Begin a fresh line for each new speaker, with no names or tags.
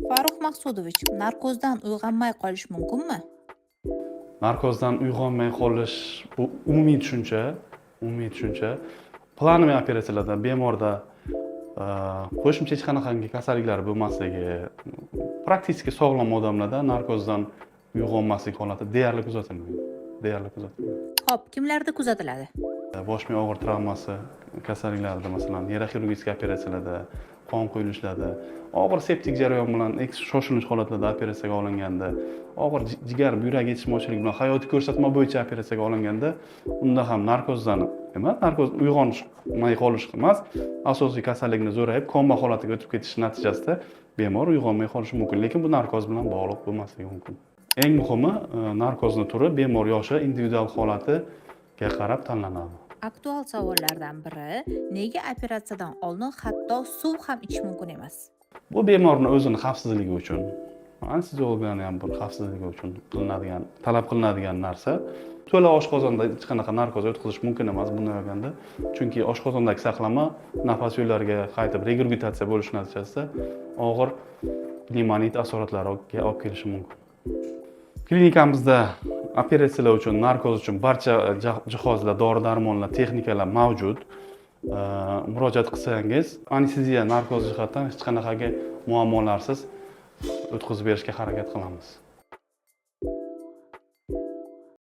Farruh Maqsudovich, narkozdan uyg'onmay qolish mumkinmi?
Narkozdan uyg'onmay qolish bu umumiy tushuncha, umumiy tushuncha. Planli operatsiyalarda bemorda qo'shimcha hech qanaqangi kasalliklar bo'lmasligi, praktik sog'lom odamlarda narkozdan uyg'onmaslik holati deyarli kuzatilmaydi. Deyarli kuzatilmaydi.
Xo'p, kimlarda kuzatiladi?
Bosh miya og'ir travmasi kasalliklarida, masalan, neyroxirurgik operatsiyalarda, qon quyilishlarda, og'ir septik jarayon bilan shoshilinch holatlarda operatsiyaga olinganda, og'ir jigar buyrak yetishmovchiligi bilan hayotiy ko'rsatma bo'yicha operatsiyaga olinganda, unda ham narkozdan emas, narkoz uyg'onmay qolish emas, asosiy kasallikni zo'rayib, koma holatiga o'tib ketish natijasida bemor uyg'onmay qolishi mumkin, lekin bu narkoz bilan bog'liq bo'lmasligi mumkin. Eng muhimi, narkozni turi bemor yoshi, individual holatiga qarab tanlanadi.
Aktual savollardan biri, nega operatsiyadan oldin hatto suv ham ichish mumkin emas?
Bu bemorning o'zini xavfsizligi uchun, anesteziologlarning ham bir xavfsizligi uchun talab qilinadigan narsa. To'la oshqozonda hech qanaqa narkoz o'tkazish mumkin emas bunday bo'lganda, chunki oshqozondagi saqlama nafas yo'llariga qaytib regurgitatsiya bo'lish natijasida og'ir pnevmonit asoratlariga olib kelishi mumkin. Klinikamizda operatsiyalar uchun, narkoz uchun barcha jihozlar, dori-darmonlar, texnikalar mavjud. Murojaat qilsangiz, anesteziya, narkoz jihatdan hech qanaqangi muammolarsiz o'tkazib berishga harakat qilamiz.